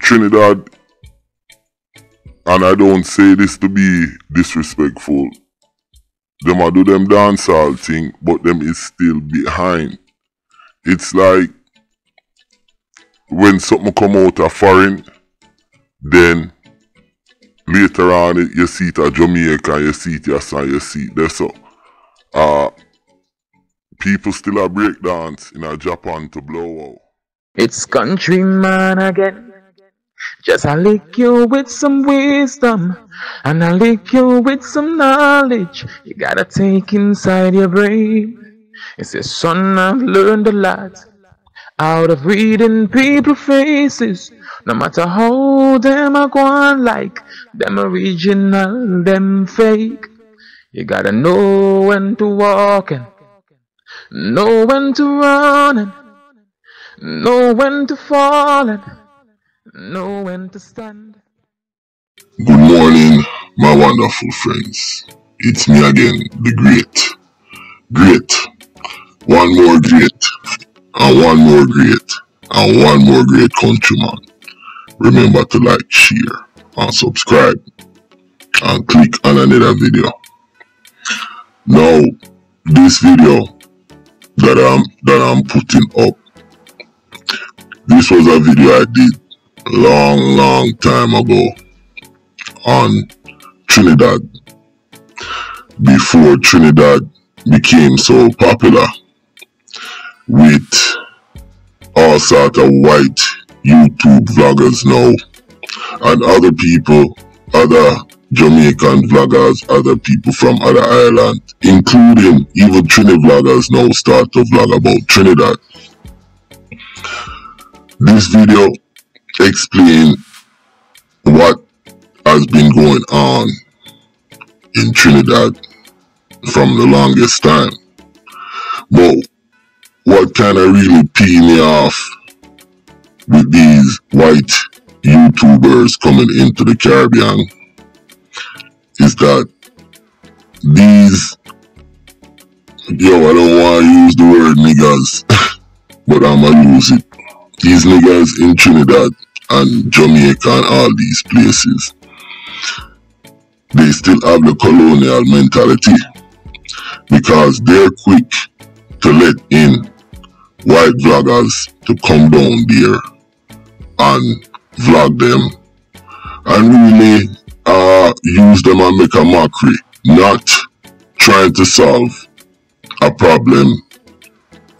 Trinidad, and I don't say this to be disrespectful, them a do them dancehall thing, but them is still behind. It's like when something come out of foreign, then later on you see it at Jamaica, you see it here, you see it there. So people still a break dance in a Japan to blow out. It's countryman again. Just I lick you with some wisdom, and I lick you with some knowledge. You gotta take inside your brain. It's a son, I've learned a lot out of reading people's faces. No matter how them a go on, like them original, them fake. You gotta know when to walk and know when to run and know when to fall and know when to stand. Good morning, my wonderful friends. It's me again, the great. One more great, and one more great, and one more great countryman. Remember to like, share, and subscribe, and click on another video. Now, this video that I'm putting up, this was a video I did long time ago on Trinidad, before Trinidad became so popular with all sort of white YouTube vloggers now, and other people, other Jamaican vloggers, other people from other islands, including even Trinidad vloggers now start to vlog about Trinidad. This video explains what has been going on in Trinidad from the longest time. But what kind of really pee me off with these white YouTubers coming into the Caribbean is that these, I don't want to use the word niggas, but I'm going to use it. These niggas in Trinidad and Jamaica and all these places, they still have the colonial mentality, because they're quick to let in white vloggers to come down there and vlog them and really use them and make a mockery, not trying to solve a problem,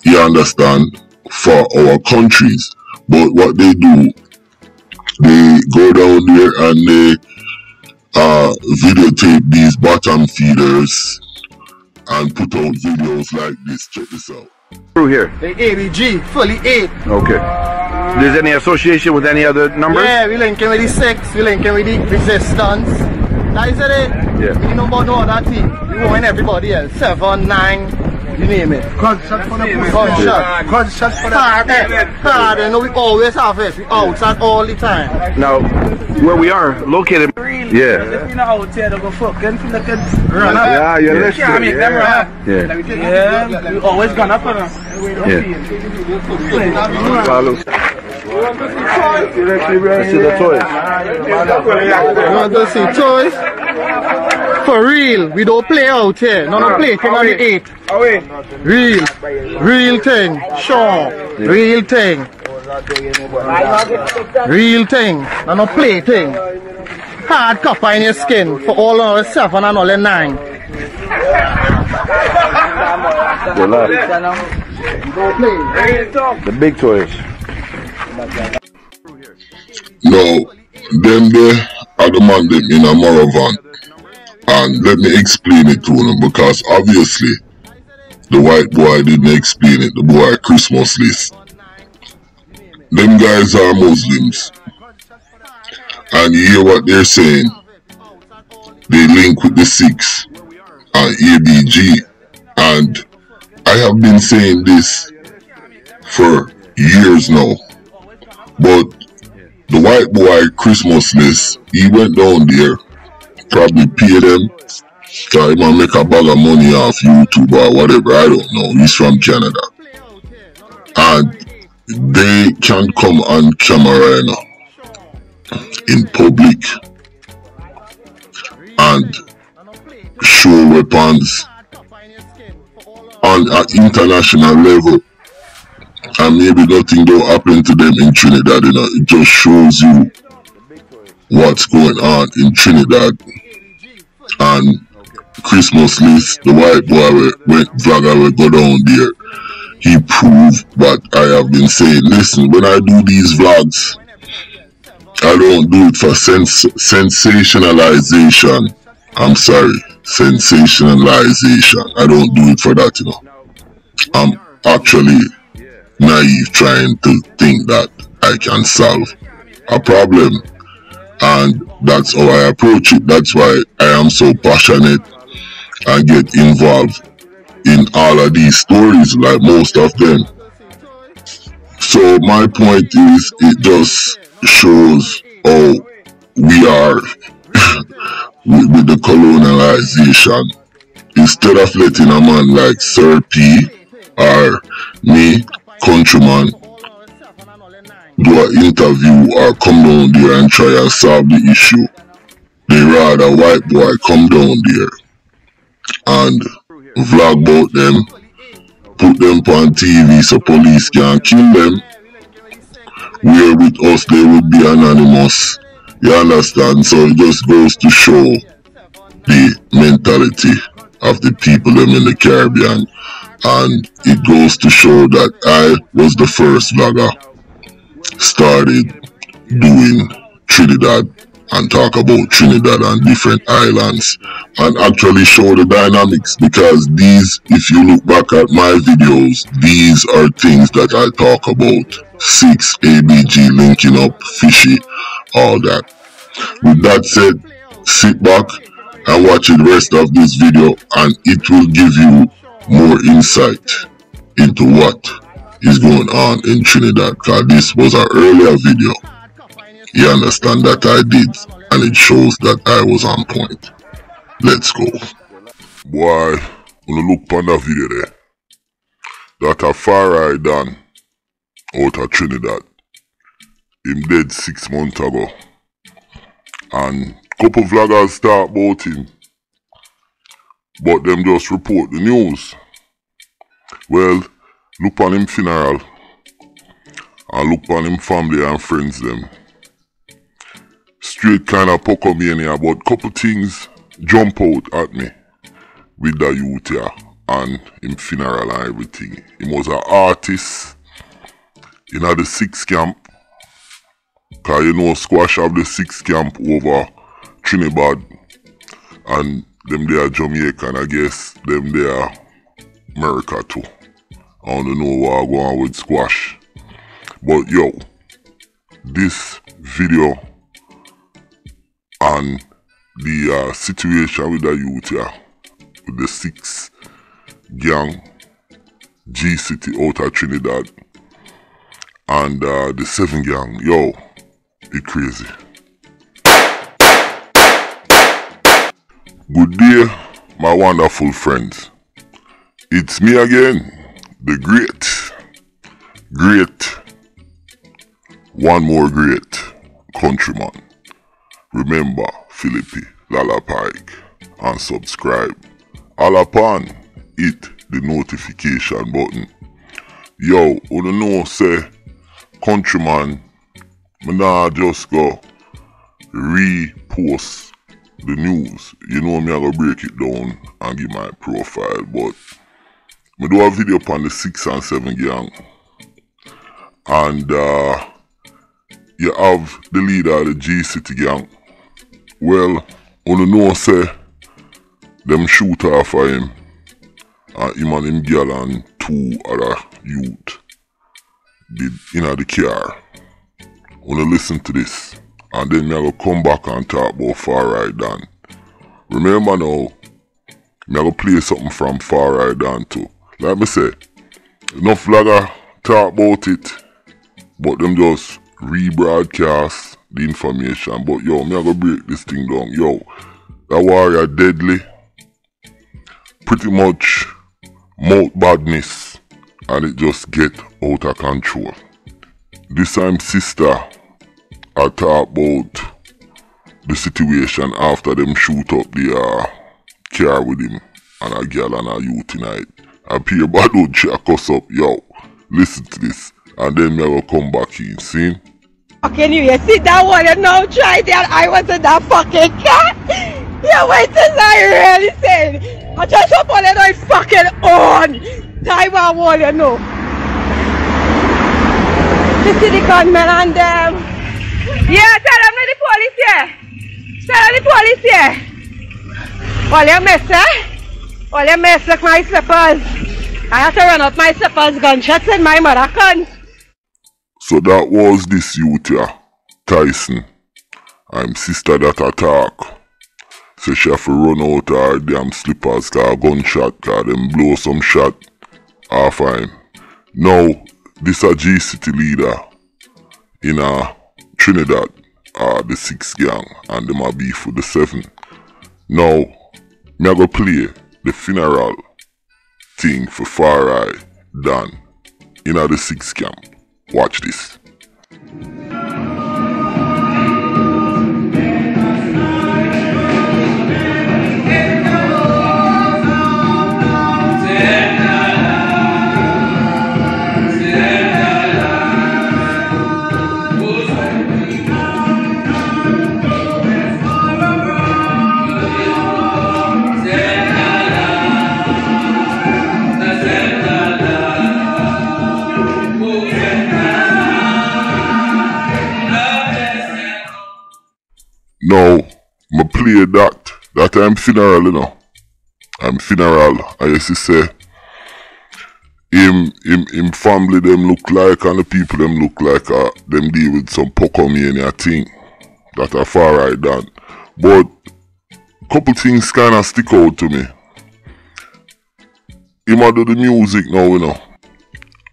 you understand, for our countries. But what they do, they go down there and they videotape these bottom feeders and put out videos like this. Check this out. Through here. The ABG, fully 8. Okay. There's any association with any other numbers? Yeah, we linking with the Sixx, we linking with the Resistance. That is it. Yeah. We know about no other team. We want everybody else. 7, 9, you name it. Gunshot for the police. Gunshot. Gunshot for the hard, you know, we always have it. We outside all the time. Now, where we are located, yeah. If you know out here, they go fucking run up. Yeah, you're listening. Can't make them run. Yeah, we always gone up on them. Let's see the toys. You want to see toys? For real, we don't play out here. No play thing on the 8. Real thing. Sure. Real thing. Real thing. No play thing. Hard copper in your skin for all our 7 and all the 9. The big toys. Now, them there are the man them in a Moravan, and let me explain it to them, because obviously the white boy didn't explain it, the boy Christmas list. Them guys are Muslims, and you hear what they're saying. They link with the Sixx and ABG, and I have been saying this for years now, but the white boy Christmas list, he went down there, probably paid them, so he might make a bag of money off YouTube or whatever, I don't know. He's from Canada, and they can't come on camera right now in public and show weapons on an international level, and maybe nothing don't happen to them in Trinidad, you know. It just shows you what's going on in Trinidad. And Christmas list, the white boy vlogger will go down there. He proved what I have been saying. Listen, when I do these vlogs, I don't do it for sensationalization. I'm sorry, sensationalization. I don't do it for that, you know. I'm actually naive trying to think that I can solve a problem, and that's how I approach it. That's why I am so passionate and get involved in all of these stories, like most of them. So my point is, it just shows how we are with the colonialization. Instead of letting a man like Sir P or me, countryman, do an interview or come down there and try and solve the issue, they rather white boy come down there and vlog about them, put them on TV so police can kill them, where with us they would be anonymous. You understand? So it just goes to show the mentality of the people them in the Caribbean, and it goes to show that I was the first vlogger started doing Trinidad and talk about Trinidad and different islands and actually show the dynamics, because these, if you look back at my videos, these are things that I talk about. Sixx, ABG, linking up, fishy, all that. With that said, sit back and watch the rest of this video, and it will give you more insight into what is going on in Trinidad, because this was an earlier video. You understand that I did, and it shows that I was on point. Let's go. Boy, when you look on that video there, that a far eye done out of Trinidad. Him dead 6 months ago. And couple vloggers talk about him, but them just report the news. Well, look on him funeral and look on him family and friends them. Straight kind of Pocomania, but couple things jump out at me with the youth here and him funeral and everything. He was an artist in the Sixx camp, cause you know squash have the Sixx camp over Trinidad, and them there Jamaica, and I guess them there America too. I don't know what going on with squash. But yo, this video and the situation with the youth here, with the Sixx gang, G City out of Trinidad, and the 7 gang, yo, it crazy. Good day, my wonderful friends. It's me again, the great, one more great countryman. Remember, Philippi, Lala Pike, and subscribe. All upon hit the notification button. Yo, you know say, countryman, me nah just go repost the news. You know me, I go break it down and give my profile, but me do a video upon the 6 and 7 gang, and you have the leader of the G City gang. Well, you know say them shoot off of him, and him and him girl and 2 other youth did in the car. Wanna listen to this, and then me I go come back and talk about Far Right Dan. Remember now, me I go play something from Far Right Dan too. Like me say, enough vlogger talk about it, but them just rebroadcast the information. But yo, me I go break this thing down. Yo, that warrior deadly, pretty much mouth badness, and it just get out of control. This time sister, I talk about the situation after them shoot up the car with him and a girl and a youth tonight. And Pierre Badon check us up, yo, listen to this. And then me will come back in, see? Fucking you see that one you now try that I was in that fucking car? Yeah, wait till I really said. I just up on it on fucking on. Time I want you know. You see the gunmen and them. Yeah, tell them the police here. Tell them the police here. All you mess, eh? All you mess like my slippers. I have to run up my slippers, gunshots in my mother gun. So that was this youth here, Tyson. I'm sister that attack. So she have to run out her damn slippers cause gunshot cause them blow some shot. Fine. Now, this a G-City leader in Trinidad, the Sixx gang, and them a beef with the 7. Now, me a go play the funeral thing for Far Eye done in the Sixx camp. Watch this. Now, I play that I'm funeral, you know. I'm funeral, I used to say, him family them look like and the people them look like them deal with some pocomania thing that are Far Right done. But couple things kinda stick out to me. Him a do the music now, you know,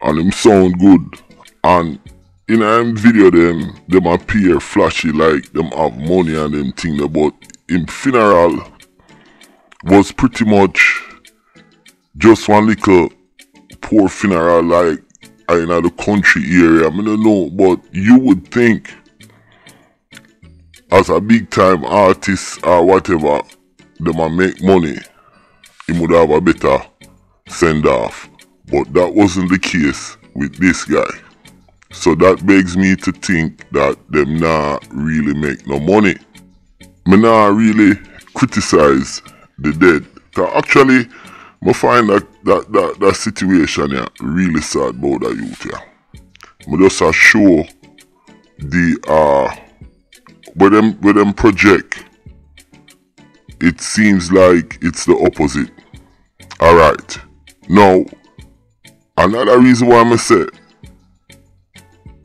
and him sound good, and in a video them appear flashy like them have money and them thing, but him funeral was pretty much just one little poor funeral like in the country area. I don't know, but you would think as a big time artist or whatever, them a make money, he would have a better send off. But that wasn't the case with this guy. So that begs me to think that them not really make no money. Me not really criticize the dead. Cause actually, I find that situation here really sad about the youth here. I just show the where them project. It seems like it's the opposite. Alright. Now, another reason why I say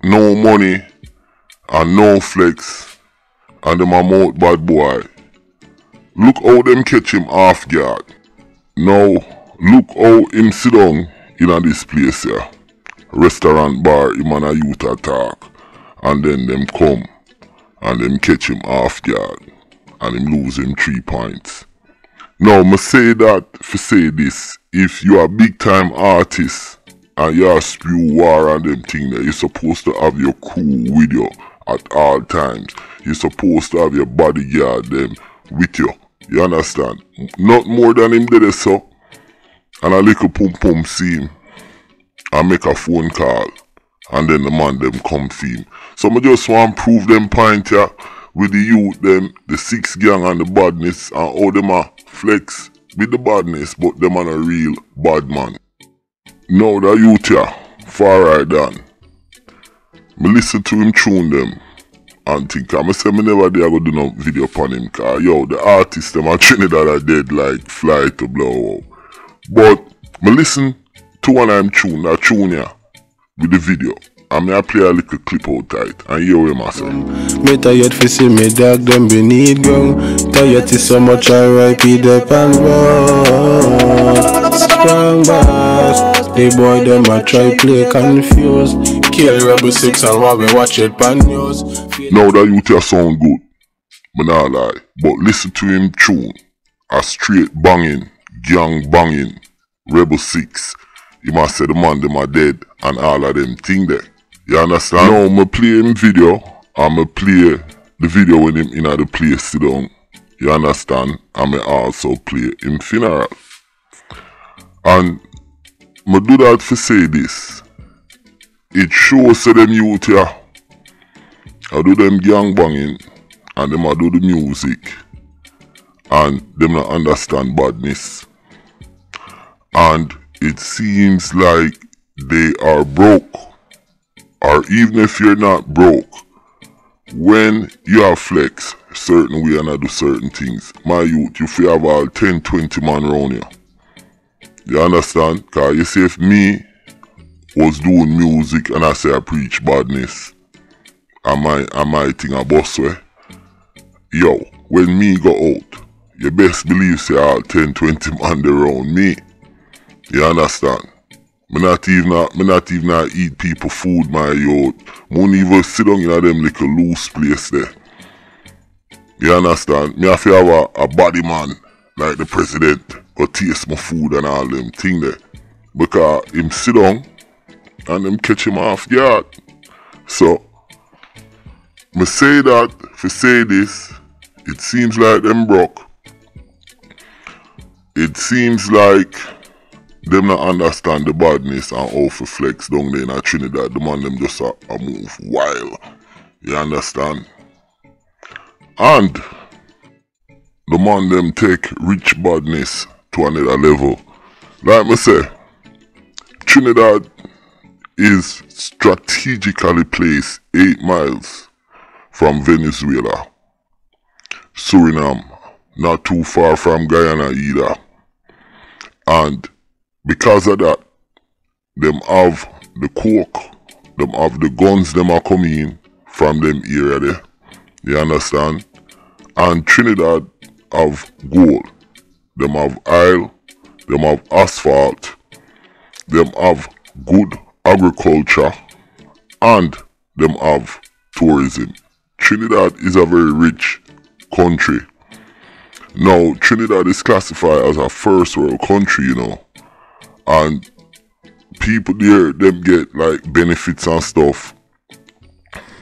no money and no flex and them a mouth bad boy. Look how them catch him off guard. Now look how him sit down in this place here. Restaurant bar, him and a youth attack, and then them come and them catch him off guard and him lose him 3 points. Now me say that for say this, if you are big time artist and you spew war and them thing there, you're supposed to have your crew with you at all times. You're supposed to have your bodyguard them with you. You understand? Not more than him did so. And a little pum pum see him and make a phone call. And then the man them come for him. So I just want to prove them point here with the youth them, the Sixx gang and the badness, and how them a flex with the badness, but them are a real bad man. Now the youth here, Far Right done. Me listen to him tune them and think, I say me never dare go do no video upon him, cause yo, the artists them at Trinidad are dead like fly to blow out. But me listen to one of them tune, that tune here, with the video. And me I play a little clip out tight and hear what I say. Me tired fi see me dog them beneath ground. Tired to so much R.I.P. Dep and road. Strong boss, the boy them a try play confused. Kill Rebel Sixx and while we watch it pan news. Now that youth here sound good, me not lie, but listen to him tune. A straight banging, gang banging, Rebel Sixx. You must say the man them are dead and all of them thing there. You understand? Now me play him video and me play the video when him in the place sit down, you understand, and me also play him funeral. And me do that for say this. It shows to them youth here. I do them gang banging and them I do the music and them not understand badness. And it seems like they are broke. Or even if you're not broke, when you have flex certain way and I do certain things, my youth, you feel have all 10-20 man around you. You understand? Cause you see if me was doing music and I say I preach badness, and my thing a boss way, yo, when me go out, you best believe say all 10-20 man around me. You understand? Me not even eat people food, my youth. Won't even sit down in them little loose place there. You understand? Me have to have a body man like the president go taste my food and all them thing there. Because him sit down and them catch him off guard. So me say that, if I say this, it seems like them broke. It seems like them not understand the badness and how to flex down there in Trinidad. The man them just a move wild. You understand? And the man them take rich badness to another level. Like me say, Trinidad is strategically placed 8 miles from Venezuela. Suriname, not too far from Guyana either. And because of that, them have the coke, them have the guns them are coming in from them area there. You understand? And Trinidad have gold. Them have oil, them have asphalt, them have good agriculture, and them have tourism. Trinidad is a very rich country. Now, Trinidad is classified as a first world country, you know. And people there, them get like benefits and stuff.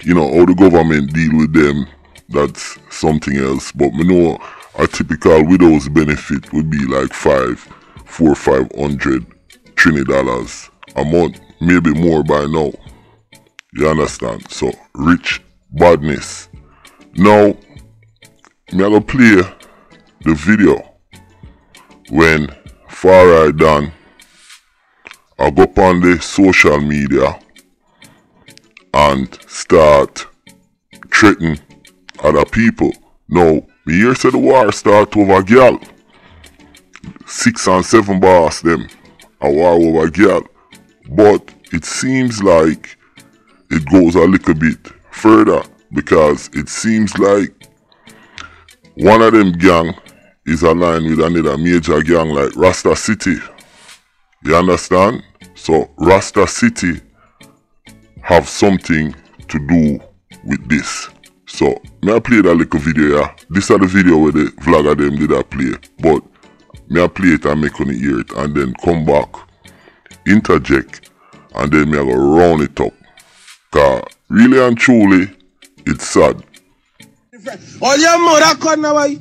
You know, how the government deal with them, that's something else. But me know a typical widow's benefit would be like 500 Trinidad a month, maybe more by now. You understand? So, rich badness. Now, me I go play the video when Far done. I go up on the social media and start threatening other people. Now, me hear say the war start over girl. 6 and 7 boss them a war over girl. But it seems like it goes a little bit further because it seems like one of them gang is aligned with another major gang like Rasta City. You understand? So Rasta City have something to do with this. So may I play that little video here? This is the video where the vlogger them did I play. But may I play it and make on hear it and then come back, interject, and then may I go round it up. Cause really and truly, it's sad. All your mother come now, boy.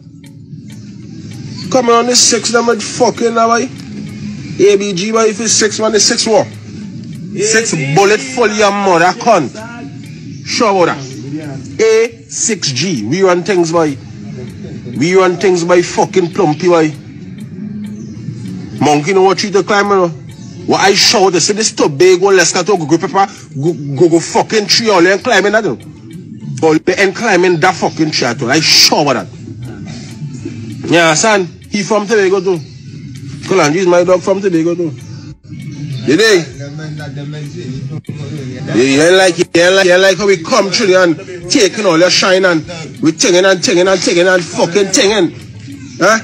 Come on, the Sixx number fucking now, boy. ABG, boy, if it's Sixx, man, the Sixx what? 6 bullet full your mother cunt. Sure about that. A6G. We run things, boy. We run things by fucking plumpy, boy. Monkey know what you to climb, man. What I show to see this too big one, let's go paper, go fucking tree all and climbing that. All and climbing that fucking tree at all. I show about that. Yeah, son, he from Tobago too. Kalanji is my dog from Tobago too. You dig? You like how we come through and taking all your shine and we tinging and fucking tinging. Huh?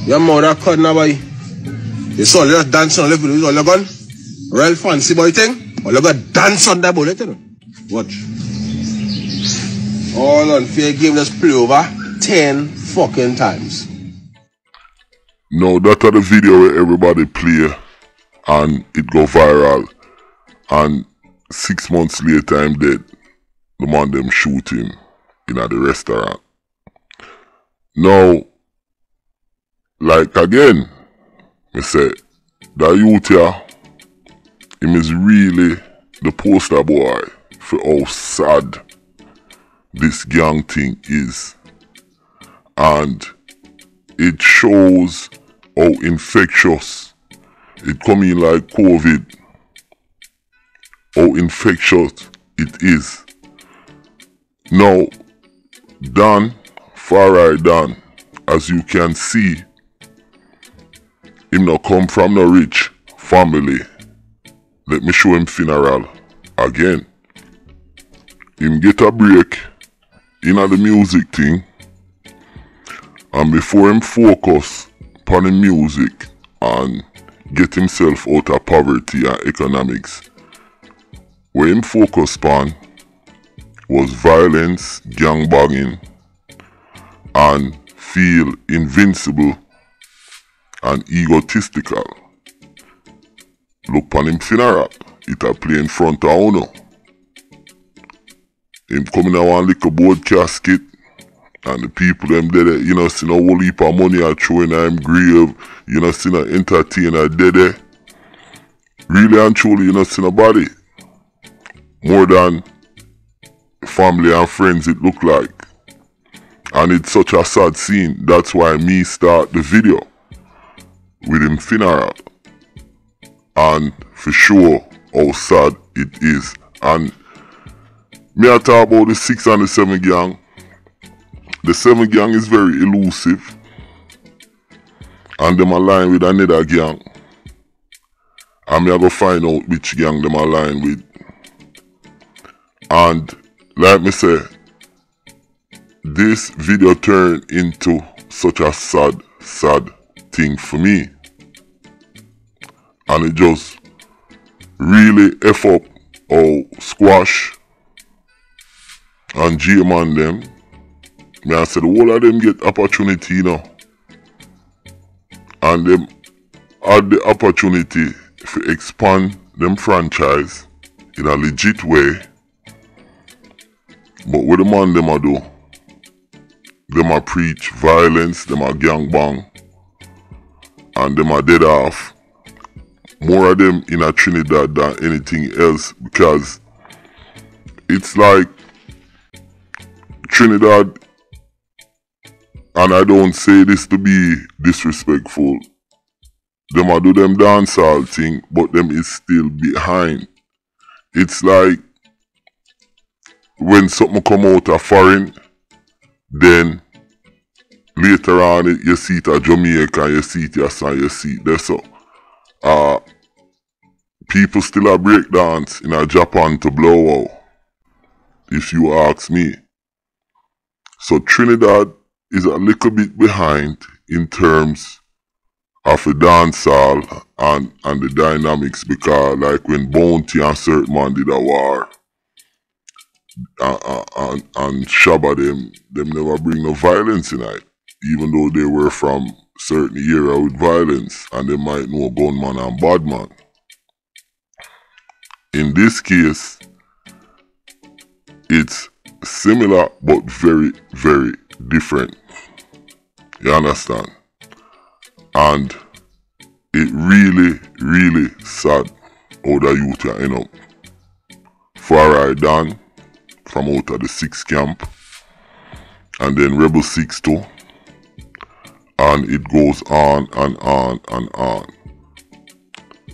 Your mother cut now, boy. You saw you just dance on the bullet, all you gun. Real fancy boy thing. All you got dance on that bullet, you know. Watch. All on fair game just play over 10 fucking times. No, that's the video where everybody play and it go viral. And 6 months later I'm dead. The man them shoot him. in the restaurant. Now, like again, me say, that youth here, him is really the poster boy for how sad this gang thing is. And it shows how infectious it come in like COVID, how infectious it is. Now, Dan, far right Dan, as you can see, him not come from no rich family. Let me show him funeral again. Him get a break in the music thing, and before him focus on the music and get himself out of poverty and economics, where him focus on was violence, gangbanging, and feel invincible and egotistical. Look on him funeral, it a play in front of Uno. Him coming out one little board casket, and the people them dead, you know, see no whole heap of money are throwing at him grave, you know, see no entertainer dead. Really and truly, you know, see nobody. More than family and friends it look like. And it's such a sad scene, that's why me start the video with him funeral. And for sure how sad it is. And me I talk about the 6 and the 7 gang. The 7 gang is very elusive, and them align with another gang. And me I go find out which gang them align with. And like me say, this video turned into such a sad thing for me. And it just really F up how Squash and J-Man them. Me I said the whole of them get opportunity, you know. And them had the opportunity to expand them franchise in a legit way. But what the man them a do? Them a preach violence, them a gangbang, and them a dead off. More of them in a Trinidad than anything else, because it's like Trinidad, and I don't say this to be disrespectful, them a do them dancehall thing, but them is still behind. It's like when something come out of foreign, then later on you see it at Jamaica, you see it here, and you see it there. So people still a break dance in a Japan to blow out, if you ask me. So Trinidad is a little bit behind in terms of the dancehall and the dynamics, because like when Bounty and certain man did a war and Shabba them never bring no violence in it, even though they were from certain era with violence and they might know gunman and badman. In this case, it's similar but very different. You understand? And it really sad how the youth are end up far right down from out of the Sixx camp, and then Rebel Sixx too, and it goes on and on and on.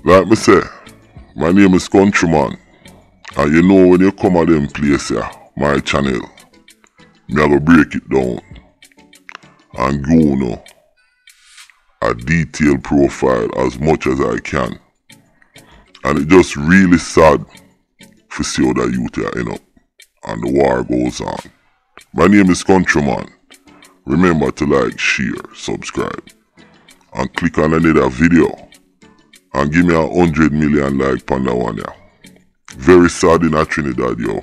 Like me say, my name is Countryman, and you know when you come at them place here, my channel, me I go break it down and go know a detailed profile as much as I can. And it just really sad to see how the youth here end up and the war goes on. My name is Countryman. Remember to like, share, subscribe, and click on another video and give me 100 million like on that one. Yeah. Very sad in Trinidad, yo.